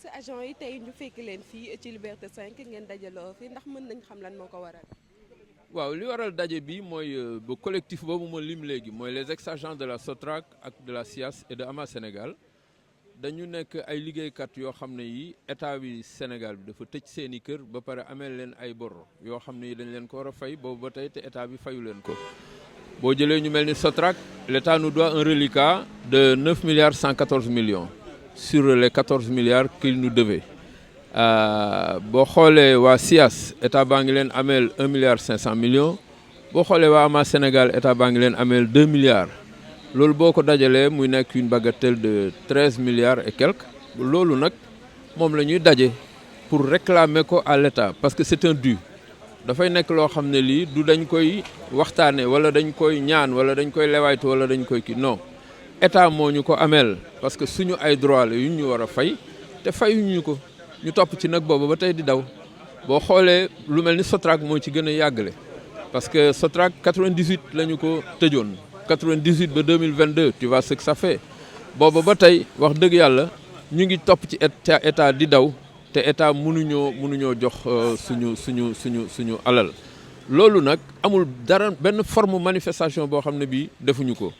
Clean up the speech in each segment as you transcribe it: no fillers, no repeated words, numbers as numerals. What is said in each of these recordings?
ex agent yi tey ñu fekk leen fii ci Liberté 5 ngeen dajaloo fi ndax mën nañ xam lan moo ko waral. waaw li waral daje bi mooy ba collectif boobu ma lim léegi mooy les ex agents de la SOTRAC ak de la SIAS et de AMA Sénégal dañu nekk ay liggéeykat yoo xam ne yi état bi Sénégal bi dafa tëj seeni kër ba pare ameel leen ay bor yoo xam ne yi dañ leen ko war a fay boobu ba tey te état bi fayu leen ko. boo jëlee ñu mel ni SOTRAC l'état nous doit un reliquat de 9 milliards 114 millions sur les 14 milliards qu'il nous devait. boo xoolee waa SIAS état baa ngi leen ameel 1 milliard 500 millions boo xoolee waa AMA Sénégal état baa ngi leen ameel 2 milliards loolu boo ko dajalee muy nekk une bagatelle de 13 milliards et quelques loolu nag moom la ñuy daje pour réclamer ko à l'état parce que c'est un dû dafay nekk loo xam ne lii du dañ koy waxtaane wala dañ koy ñaan wala dañ koy lewaytu wala dañ koy kii non état moo ñu ko ameel parce que suñu ay droit la yu ñu war a fay te fayuñu ko. ñu topp ci nag boobu ba tey di daw boo xoolee lu mel ni SOTRAC moo ci gën a yàggale parce que SOTRAC 98 la ñu ko tëjoon 98 ba 2022 tu vois ce que ça fait booba ba tey wax dëgg yàlla ñu ngi topp ci état di daw te état mënuñoo jox suñu alal loolu nag amul dara benn forme manifestation boo xam ne bii defuñu ko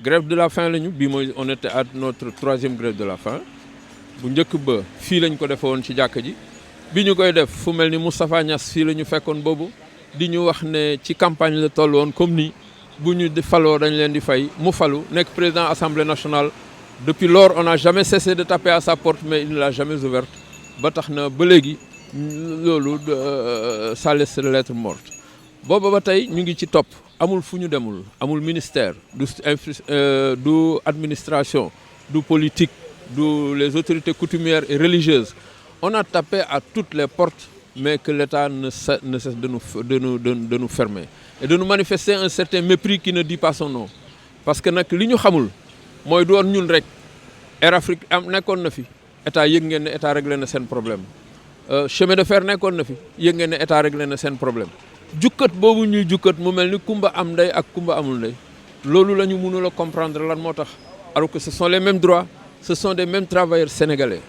grève de la faim la ñu bii mooy on était à notre 3e grève de la faim bu njëkk ba fii lañ ko defoon ci jàkka ji bi ñu koy def fu mel ni Moustapha Niass fii la ñu fekkoon boobu di ñu wax ne ci campagne la toll woon comme ni bu ñu faloo dañ leen di fay mu falu nekk président assemblée nationale depuis lors on n'a jamais cessé de taper à sa porte mais il ne l'a jamais ouverte ba tax na ba léegi loolu ça laisse lettre morte booba ba tey ñu ngi ci topp amul fu ñu demul amul ministère du administration du politique les autorités coutumières et religieuses. On a tapé à toutes les portes, mais que l'État ne cesse de nous fermer. Et de nous manifester un certain mépris qui ne dit pas son nom. Parce que nag li ñu xamul mooy doon ñun rek Air Afrique am nekkoon na fi état yëg ngeen ne état réglé na seen problème chemin de fer nekkoon na fi yëg ngeen ne état réglé na seen problème jukkat boobu ñuy jukkat mu mel ni kumba am ndey ak kumba amul ndey loolu la ñu mënul a comprendre lan moo tax alors que ce sont les mêmes droits. Ce sont des mêmes travailleurs sénégalais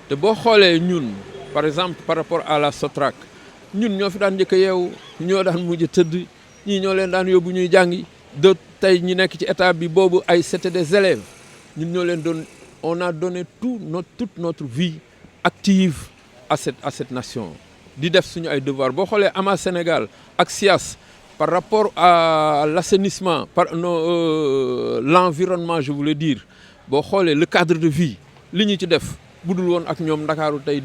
te boo xoolee ñun par exemple par rapport à la SOTRAC ñun ñoo fi daan njëkk a yeewu ñoo daan mujj tëdd ñii ñoo leen daan yóbbu ñuy jàngi de tey ñi nekk ci état bi boobu ay c'était des élèves ñun ñoo leen doon on a donné toute notre vie active à cette nation di def suñu ay devoir boo xoolee AMA Sénégal ak SIAS par rapport à l'assainissement l'environnement je voulais dire boo xoolee le cadre de vie li ñu ci def budul woon ak ñoom Ndakaaru tey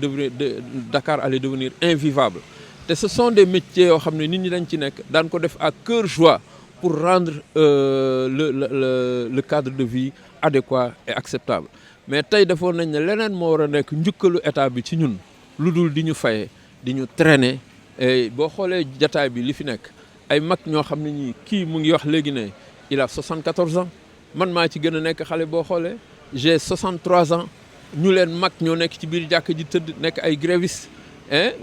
Dakar allait devenir invivable te ce sont des métiers yoo xam ne nit ñi dañ ci nekk daan ko def à cœur joie pour rendre le cadre de vie adéquat et acceptable mais tey defoon nañ ne leneen moo war a nekk njukkalu état bi ci ñun lu dul di ñu faye di ñu traîner et boo xoolee jataay bi li fi nekk ay mag ñoo xam ne ñii kii mu ngi wax léegi ne il a 74 ans man maa ci gën a nekk xale boo xoolee j'ai 63 ans ñu leen mag ñoo nekk ci biir jàkk ji tëdd nekk ay grévistes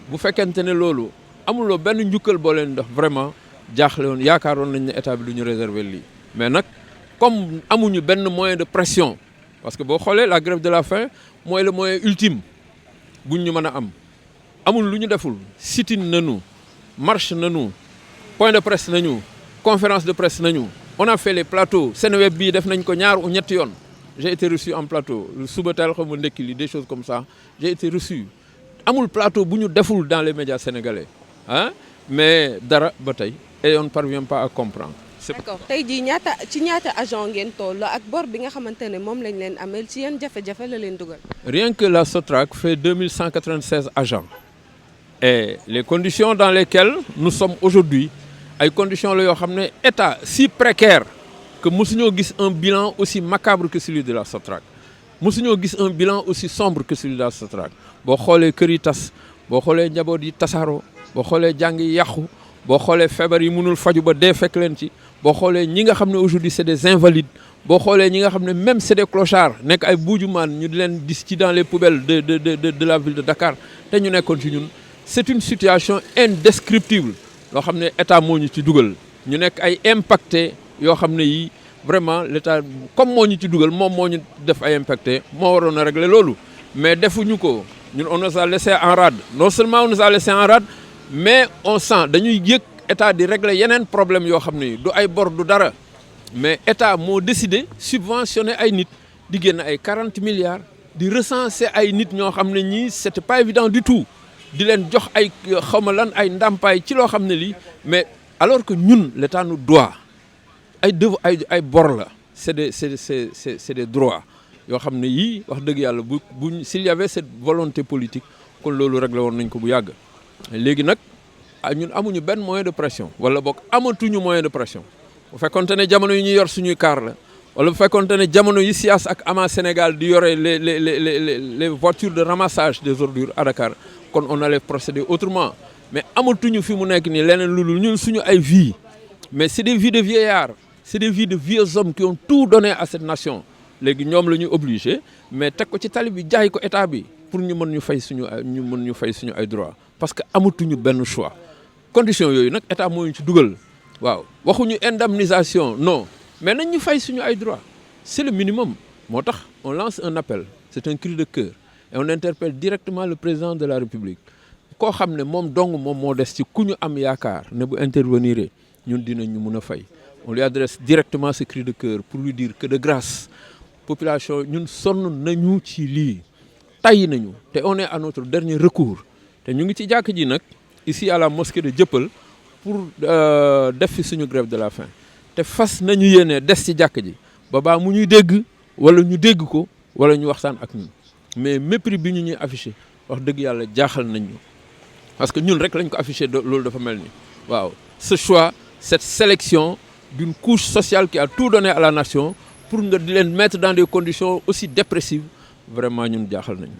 bu fekkente ne loolu amuloo benn njukkal boo leen def vraiment jaaxle woon yaakaaroon nañ ne état bi du ñu réserver lii mais nag comme amuñu benn moyen de pression parce que boo xoolee la grève de la faim mooy le moyen ultime buñ ñu mën a am amul lu ñu deful sit-in nañu marche nañu point de presse nañu conférence de presse nañu on a fait les plateaux Seneweb bii def nañ ko ñaar ou ñetti yoon j'ai été reçu en plateau suba teel xam nga ndekki li des choses comme ça j'ai été reçu amul plateau bu ñu deful dans les médias sénégalais mais dara ba tey et on ne parvient pas à comprendre. D'accord tey jii ñaata agent ngeen toll ak bor bi nga xamante ne moom lañ leen amel ci yan jafe-jafe la leen dugal. Rien que la SOTRAC fait 2196 agents et les conditions dans lesquelles nous sommes aujourd'hui ay conditions la yoo xam ne état si précaire que mosuñoo gis un bilan aussi macabre que celui de la SOTRAC mosuñoo gis un bilan aussi sombre que celui de la SOTRAC boo xoolee kër yi tas boo xoolee njaboot yi tasaaroo boo xoolee jàng yi yàqu boo xoolee feebar yi mënul faju ba dee fekk leen ci boo xoolee ñi nga xam ne aujourd'hui c'est des invalides boo xoolee ñi nga xam ne même c'est des clochards nekk ay buujumaan ñu di leen dis ci dans les poubelles de la ville de Dakar te ñu nekkoon ci ñun c'est une situation indescriptible loo xam ne état moo ñu ci dugal ñu nekk ay impacté yoo xam ne yi vraiment l'état comme moo ñu ci dugal moom moo ñu def ay impacté moo waroon a régler loolu mais defuñu ko ñun on nous a laissé en rade non seulement on nous a laissé en rade mais on sent dañuy yëg état di régler yeneen problème yoo xam ne du ay bor du dara mais état moo décidé subventionner ay nit di génn ay 40 milliards di recenser ay nit ñoo xam ne ñii c'était pas évident du tout di leen jox ay xawma lan ay ndàmpaay ci loo xam ne lii mais alors que ñun l'état nous doit ay bor la c'est des droits yoo xam ne yii wax dëgg yàlla bu s'il y avait cette volonté politique kon loolu réglé woon nañ ko bu yàgg léegi nag ñun amuñu benn moyen de pression wala boog amatuñu moyen de pression bu fekkonte ne jamono yi ñuy yor suñuy car la wala bu fekkonte ne jamono yi SIAS ak AMA Sénégal di yore les voitures de ramassage des ordures à Dakar kon on allait procéder autrement mais amatuñu fi mu nekk nii leneen lu dul ñun suñu ay vies mais c'est des vies de vieillards c'est des vies de vieux hommes qui ont tout donné à cette nation léegi ñoom la ñu obligé mais teg ko ci tali bi jaay ko état bi pour ñu mën ñu fay suñu ay droits parce que amatuñu benn choix conditions yooyu nag état moo ñu ci dugal waaw waxuñu indemnisation non mais nañ ñu fay suñu ay droits c'est le minimum moo tax on lance un appel c'est un cri de cœur et on interpelle directement le président de la République koo xam ne moom dong moom moo des ci ku ñu am yaakaar ne bu intervenir ñun dinañu mun a fay on lui adresse directement ce cri de cœur pour lui dire que de grâce population ñun sonn nañu ci lii tay nañu te on est à notre dernier recours te ñu ngi ci jàkk ji nag ici à la mosquée de Dieuppeul pour def fi suñu grève de la faim te fas nañu yéene des ci jàkk ji ba mu ñuy dégg wala ñu dégg ko wala ñu waxtaan ak ñun mais mépris bi ñu ñuy affiché wax dëgg yàlla jaaxal nañ ñu parce que ñun rek lañ ko affiché loolu dafa mel ni waaw ce choix cette sélection d'une couche sociale qui a tout donné à la nation pour nga di leen mettre dans des conditions aussi dépressives vraiment ñun jaaxal nañu